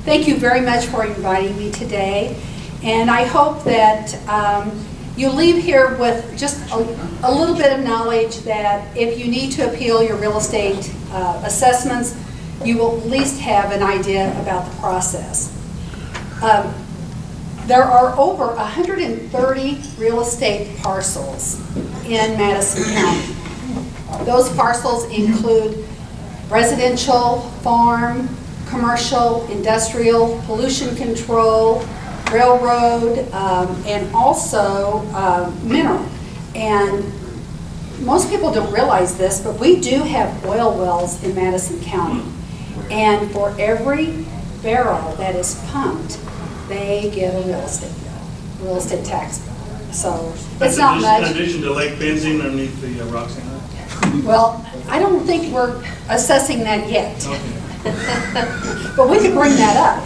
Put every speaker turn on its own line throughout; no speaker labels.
Thank you very much for inviting me today, and I hope that you leave here with just a little bit of knowledge that if you need to appeal your real estate assessments, you will at least have an idea about the process. There are over 130 real estate parcels in Madison County. Those parcels include residential, farm, commercial, industrial, pollution control, railroad, and also mineral. And most people don't realize this, but we do have oil wells in Madison County. And for every barrel that is pumped, they get a real estate tax bill. So it's not much.
In addition to lake benzene underneath the Roxanne?
Well, I don't think we're assessing that yet.
Okay.
But we can bring that up.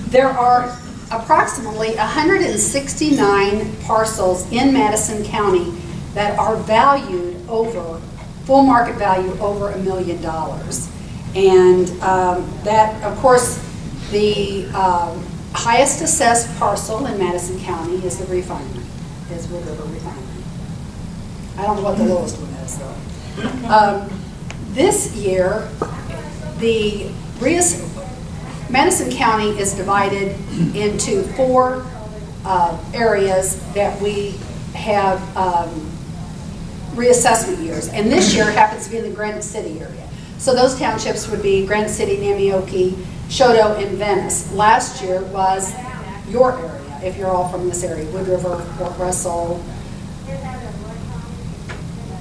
There are approximately 169 parcels in Madison County that are valued over, full market value over $1 million. And that, of course, the highest assessed parcel in Madison County is the refinery, is Wood River Refinery. I don't know what the lowest one is, though. This year, the Madison County is divided into 4 areas that we have reassessment years. And this year happens to be in the Granite City area. So those townships would be Granite City, Namioki, Choteau, and Venice. Last year was your area, if you're all from this area, Wood River, Fort Russell,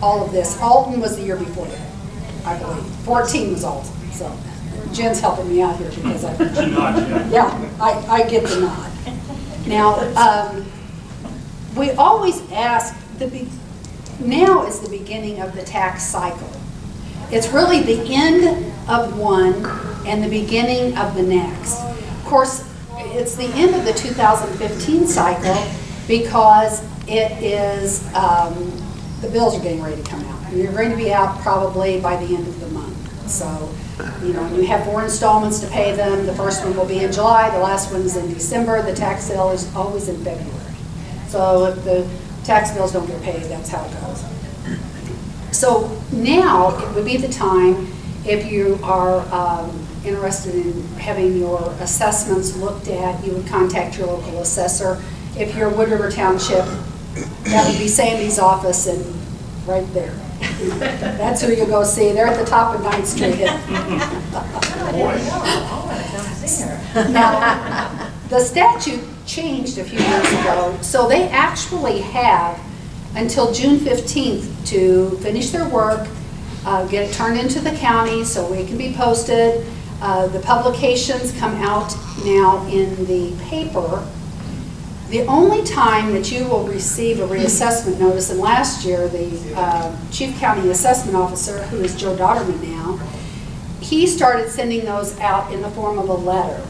all of this. Alton was the year before that, I believe. 14 was Alton. So Jen's helping me out here because I get the nod. Now, we always ask, now is the beginning of the tax cycle. It's really the end of one and the beginning of the next. Of course, it's the end of the 2015 cycle because it is, the bills are getting ready to come out. And they're going to be out probably by the end of the month. So, you know, you have 4 installments to pay them. The first one will be in July, the last one's in December. The tax sale is always in February. So if the tax bills don't get paid, that's how it goes. So now it would be the time, if you are interested in having your assessments looked at, you would contact your local assessor. If you're Wood River Township, that would be Sandy's office and right there. That's who you go see. They're at the top of 9th Street. Now, the statute changed a few years ago, so they actually have until June 15th to finish their work, get it turned into the county so it can be posted. The publications come out now in the paper. The only time that you will receive a reassessment notice, and last year the Chief County Assessment Officer, who is Joe Dotterman now, he started sending those out in the form of a letter.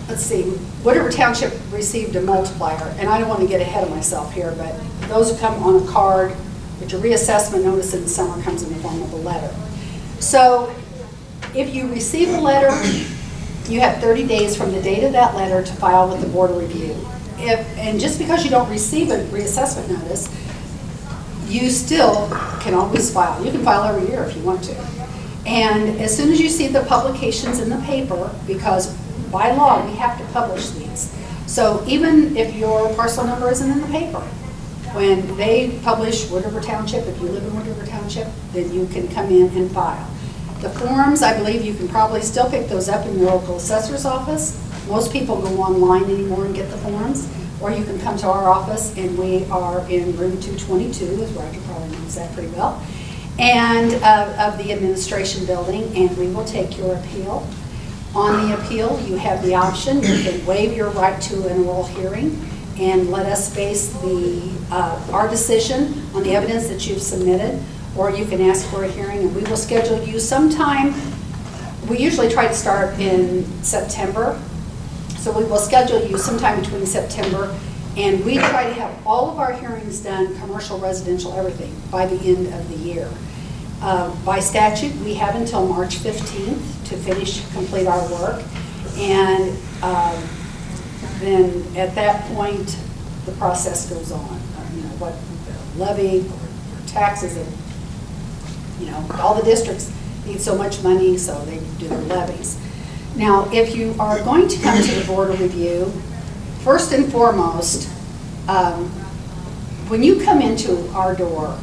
Let's see, Wood River Township received a multiplier, and I don't want to get ahead of myself here, but those come on a card, but your reassessment notice in the summer comes in the form of a letter. So if you receive a letter, you have 30 days from the date of that letter to file with the Board of Review. And just because you don't receive a reassessment notice, you still can always file. You can file every year if you want to. And as soon as you see the publications in the paper, because by law we have to publish these. So even if your parcel number isn't in the paper, when they publish Wood River Township, if you live in Wood River Township, then you can come in and file. The forms, I believe you can probably still pick those up in your local assessor's office. Most people go online anymore and get the forms, or you can come to our office, and we are in room 222, as Roger probably knows that pretty well, and of the administration building, and we will take your appeal. On the appeal, you have the option, you can waive your right to an oral hearing and let us base our decision on the evidence that you've submitted, or you can ask for a hearing and we will schedule you sometime. We usually try to start in September, so we will schedule you sometime between September, and we try to have all of our hearings done, commercial, residential, everything, by the end of the year. By statute, we have until March 15th to complete our work. And then at that point, the process goes on. What levy or taxes, and, all the districts need so much money, so they do their levies. Now, if you are going to come to the Board of Review, first and foremost, when you come into our door,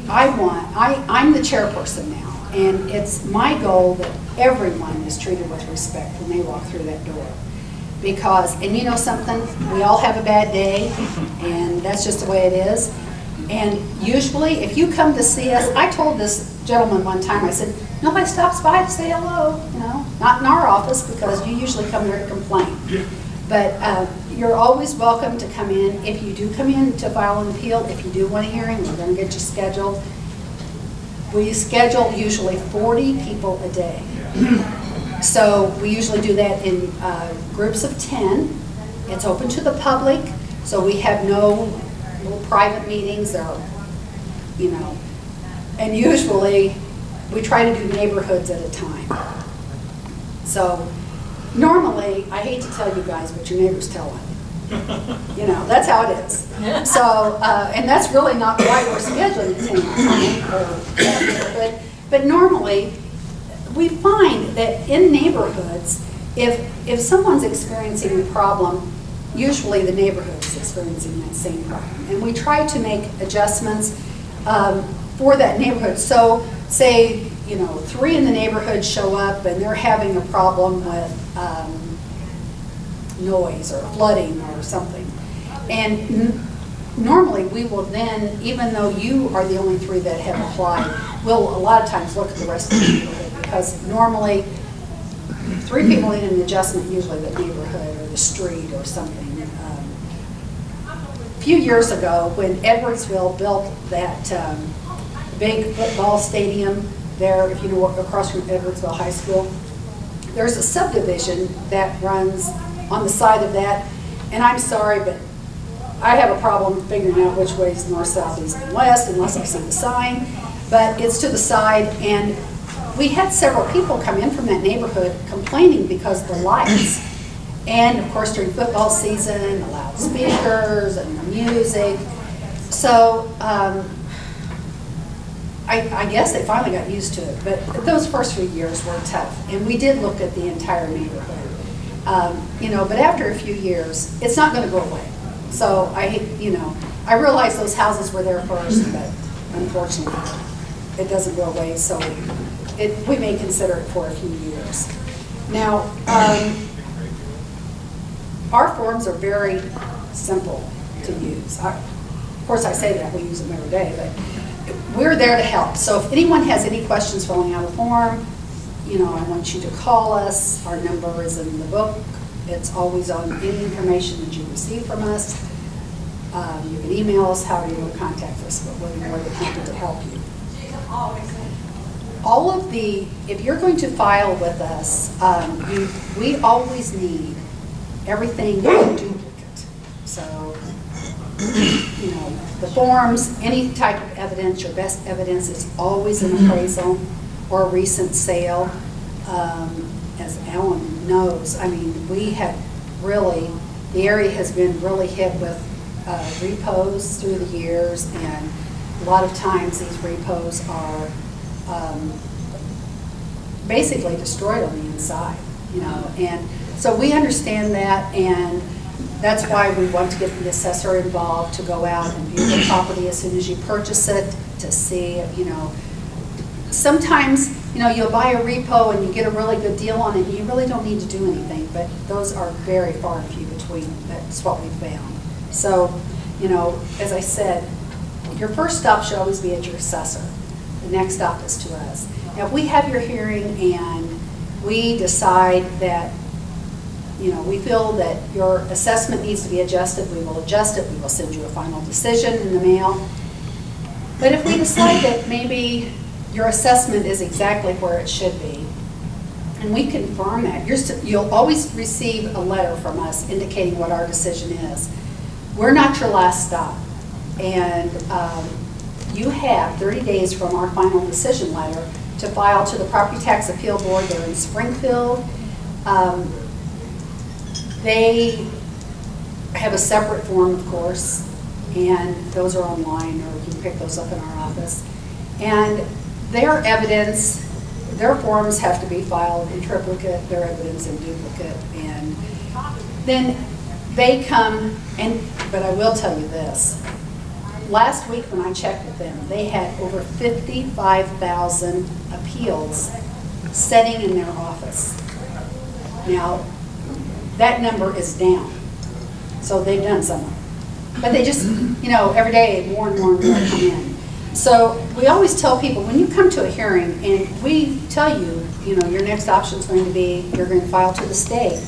I'm the chairperson now, and it's my goal that everyone is treated with respect when they walk through that door. Because, and you know something, we all have a bad day, and that's just the way it is. And usually, if you come to see us, I told this gentleman one time, I said, nobody stops by to say hello, not in our office, because you usually come there to complain. But you're always welcome to come in. If you do come in to file an appeal, if you do want a hearing, we're going to get you scheduled. We schedule usually 40 people a day. So we usually do that in groups of 10. It's open to the public, so we have no little private meetings or, and usually we try to do neighborhoods at a time. So normally, I hate to tell you guys, but your neighbors tell on you. That's how it is. So, and that's really not why we're scheduling it, but normally, we find that in neighborhoods, if someone's experiencing a problem, usually the neighborhood is experiencing that same problem. And we try to make adjustments for that neighborhood. So say, 3 in the neighborhood show up and they're having a problem with noise or flooding or something. And normally we will then, even though you are the only 3 that have applied, we'll a lot of times look at the rest of the neighborhood. Because normally, 3 people need an adjustment, usually the neighborhood or the street or something. A few years ago, when Edwardsville built that big football stadium there, if you know, across from Edwardsville High School, there's a subdivision that runs on the side of that. And I'm sorry, but I have a problem figuring out which way is north, south, east, and west, unless I see the sign. But it's to the side, and we had several people come in from that neighborhood complaining because of the lights. And of course during football season, the loudspeakers and the music. So I guess they finally got used to it, but those first few years were tough. And we did look at the entire neighborhood. But after a few years, it's not going to go away. So I realized those houses were there first, but unfortunately it doesn't go away. So we may consider it for a few years. Now, our forms are very simple to use. Of course, I say that, we use them every day, but we're there to help. So if anyone has any questions filling out a form, I want you to call us. Our number is in the book. It's always on any information that you receive from us. You can email us, however you want to contact us, but we're more than happy to help you. All of if you're going to file with us, we always need everything in duplicate. So, the forms, any type of evidence, your best evidence is always an appraisal or a recent sale. As Alan knows, we have really, the area has been really hit with repos through the years, and a lot of times these repos are basically destroyed on the inside, and so we understand that, and that's why we want to get the assessor involved to go out and view the property as soon as you purchase it to see, sometimes, you'll buy a repo and you get a really good deal on it and you really don't need to do anything, but those are very far and few between. That's what we found. So, as I said, your first stop should always be at your assessor. The next stop is to us. Now, if we have your hearing and we decide that, we feel that your assessment needs to be adjusted, we will adjust it. We will send you a final decision in the mail. But if we decide that maybe your assessment is exactly where it should be, and we confirm that, you'll always receive a letter from us indicating what our decision is. We're not your last stop. And you have 30 days from our final decision letter to file to the Property Tax Appeal Board. They're in Springfield. They have a separate form, of course, and those are online, or you can pick those up in our office. And their evidence, their forms have to be filed in triplicate, their evidence in duplicate, and then they come, but I will tell you this. Last week when I checked with them, they had over 55,000 appeals sitting in their office. Now, that number is down, so they've done some. But they just, every day more and more and more come in. So we always tell people, when you come to a hearing and we tell you, your next option is going to be, you're going to file to the state.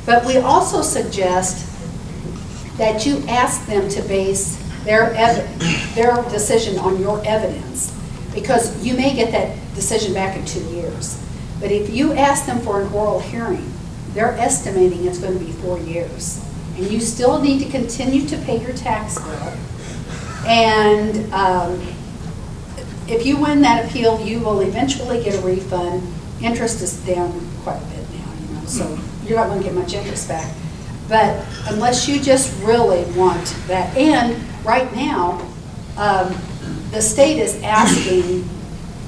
But we also suggest that you ask them to base their decision on your evidence, because you may get that decision back in 2 years. But if you ask them for an oral hearing, they're estimating it's going to be 4 years. And you still need to continue to pay your tax bill. And if you win that appeal, you will eventually get a refund. Interest is down quite a bit now, so you're not going to get much interest back. But unless you just really want that, and right now, the state is asking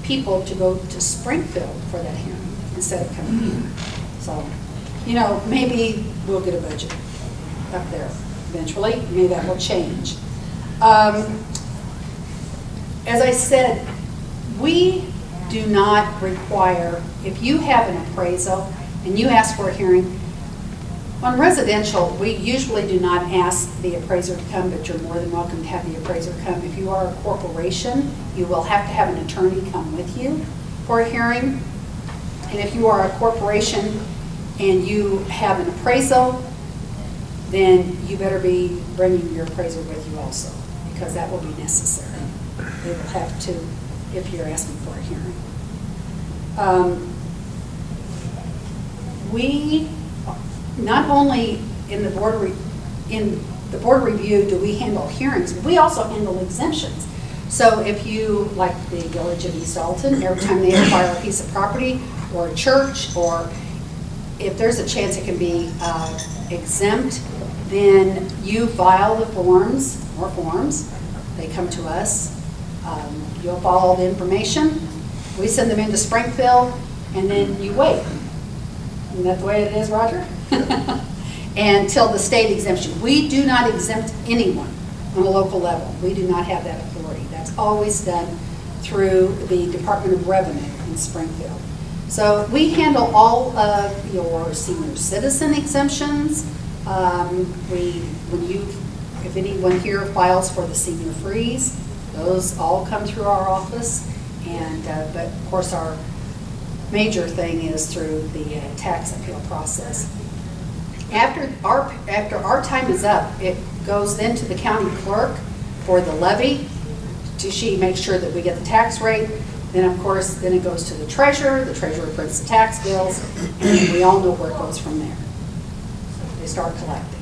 people to go to Springfield for that hearing instead of coming here. So, maybe we'll get a budget up there eventually. Maybe that will change. As I said, we do not require, if you have an appraisal and you ask for a hearing, on residential, we usually do not ask the appraiser to come, but you're more than welcome to have the appraiser come. If you are a corporation, you will have to have an attorney come with you for a hearing. And if you are a corporation and you have an appraisal, then you better be bringing your appraiser with you also, because that will be necessary. They will have to, if you're asking for a hearing. We not only in the board review do we handle hearings, we also handle exemptions. So if you, like the Village of East Alton, every time they acquire a piece of property or a church, or if there's a chance it can be exempt, then you file the forms, they come to us, you'll follow all the information, we send them into Springfield, and then you wait. Isn't that the way it is, Roger? Until the state exempts you. We do not exempt anyone on a local level. We do not have that authority. That's always done through the Department of Revenue in Springfield. So we handle all of your senior citizen exemptions. If anyone here files for the senior freeze, those all come through our office. And but of course our major thing is through the tax appeal process. After our time is up, it goes then to the county clerk for the levy. She makes sure that we get the tax rate. Then of course, then it goes to the treasurer prints the tax bills, and we all know where it goes from there. They start collecting.